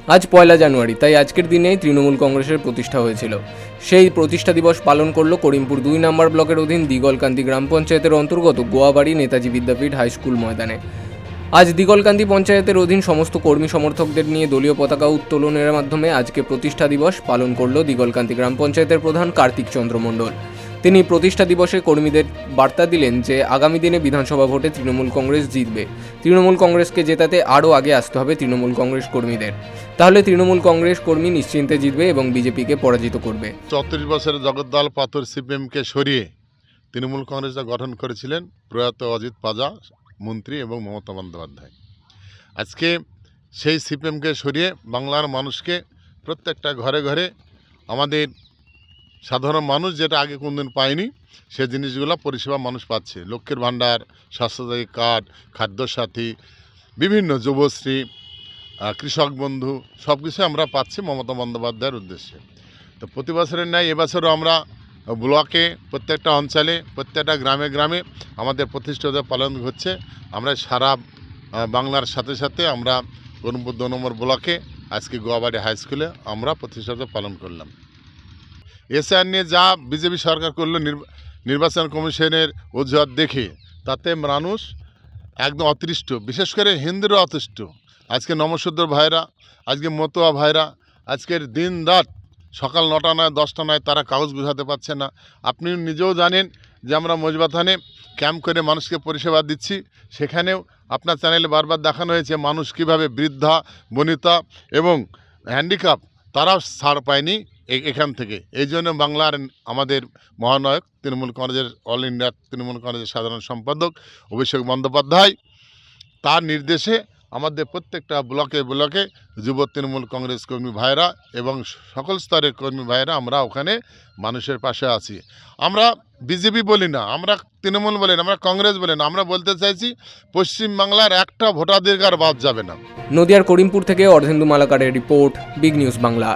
আজ 1 জানুয়ারি, তাই আজকের দিনেই তৃণমূল কংগ্রেসের প্রতিষ্ঠা হয়েছিল। সেই প্রতিষ্ঠা দিবস পালন করল করিমপুর 2 নম্বর ব্লকের অধীন দিগলকান্দি গ্রাম পঞ্চায়েতের অন্তর্গত গোয়াবাড়ি নেতাজি বিদ্যাপীঠ হাই স্কুল ময়দানে। আজ দিগলকান্দি পঞ্চায়েতের অধীন সমস্ত কর্মী সমর্থকদের নিয়ে দলীয় পতাকা উত্তোলনের মাধ্যমে আজকে প্রতিষ্ঠা দিবস পালন করল দিগলকান্দি গ্রাম পঞ্চায়েতের প্রধান কার্তিক চন্দ্র মণ্ডল। তিনি প্রতিষ্ঠা দিবসে কর্মীদের বার্তা দিলেন যে আগামী দিনে বিধানসভা ভোটে তৃণমূল কংগ্রেস জিতবে। তৃণমূল কংগ্রেসকে জেতাতে আরও আগে আসতে হবে তৃণমূল কংগ্রেস কর্মীদের, তাহলে তৃণমূল কংগ্রেস কর্মী নিশ্চিন্তে জিতবে এবং বিজেপিকে পরাজিত করবে। 34 বছরের জগদ্দল পাথর সিপিএমকে সরিয়ে তৃণমূল কংগ্রেসটা গঠন করেছিলেন প্রয়াত অজিত পাজা মন্ত্রী এবং মমতা বন্দ্যোপাধ্যায়। আজকে সেই সিপিএমকে সরিয়ে বাংলার মানুষকে প্রত্যেকটা ঘরে ঘরে আমাদের সাধারণ মানুষ যেটা আগে কোনদিন পায়নি সে জিনিসগুলো পরিষেবা মানুষ পাচ্ছে। লক্ষ্মীর ভাণ্ডার, স্বাস্থ্যসাথী কার্ড, খাদ্যসাথী, বিভিন্ন যুবশ্রী, কৃষক বন্ধু সব কিছু আমরা পাচ্ছি মমতা বন্দ্যোপাধ্যায়ের উদ্দেশ্যে। তো প্রতি বছরের ন্যায় এবছরও আমরা ব্লকে, প্রত্যেকটা অঞ্চলে, প্রত্যেকটা গ্রামে গ্রামে আমাদের প্রতিষ্ঠাতা পালন হচ্ছে। আমরা সারা বাংলার সাথে সাথে আমরা করিমপুর 2 নম্বর ব্লকে আজকে গোয়াবাড়ি হাই স্কুলে আমরা প্রতিষ্ঠাতা পালন করলাম। এসআর নিয়ে যা বিজেপি সরকার করলো নির্বাচন কমিশনের অজুহাত দেখে, তাতে মানুষ একদম অতৃষ্ট, বিশেষ করে হিন্দুরা অতিষ্ঠ। আজকে নমশূদ্র ভাইরা, আজকে মতুয়া ভাইরা আজকের দিন রাত সকাল 9টা নয় 10টা নয় তারা কাগজ গুছাতে পারছে না। আপনি নিজেও জানেন যে আমরা মজবাথানে ক্যাম্প করে মানুষকে পরিষেবা দিচ্ছি। সেখানেও আপনার চ্যানেলে বারবার দেখানো হয়েছে মানুষ কীভাবে বৃদ্ধা, বনিতা এবং হ্যান্ডিক্যাপ তারাও ছাড় পায়নি এখান থেকে। এই জন্য বাংলার আমাদের মহানায়ক তৃণমূল কংগ্রেসের অল ইন্ডিয়া তৃণমূল কংগ্রেসের সাধারণ সম্পাদক অভিষেক বন্দ্যোপাধ্যায় তার নির্দেশে আমাদের প্রত্যেকটা ব্লকে ব্লকে যুব তৃণমূল কংগ্রেস কর্মী ভাইরা এবং সকল স্তরের কর্মী ভাইরা আমরা ওখানে মানুষের পাশে আছি। আমরা বিজেপি বলি না, আমরা তৃণমূল বলি না, আমরা কংগ্রেস বলি না, আমরা বলতে চাইছি পশ্চিমবাংলার একটা ভোটাধিকার বাদ যাবে না। নদিয়ার করিমপুর থেকে অর্ধেন্দু মালাকারের রিপোর্ট, বিগ নিউজ বাংলা।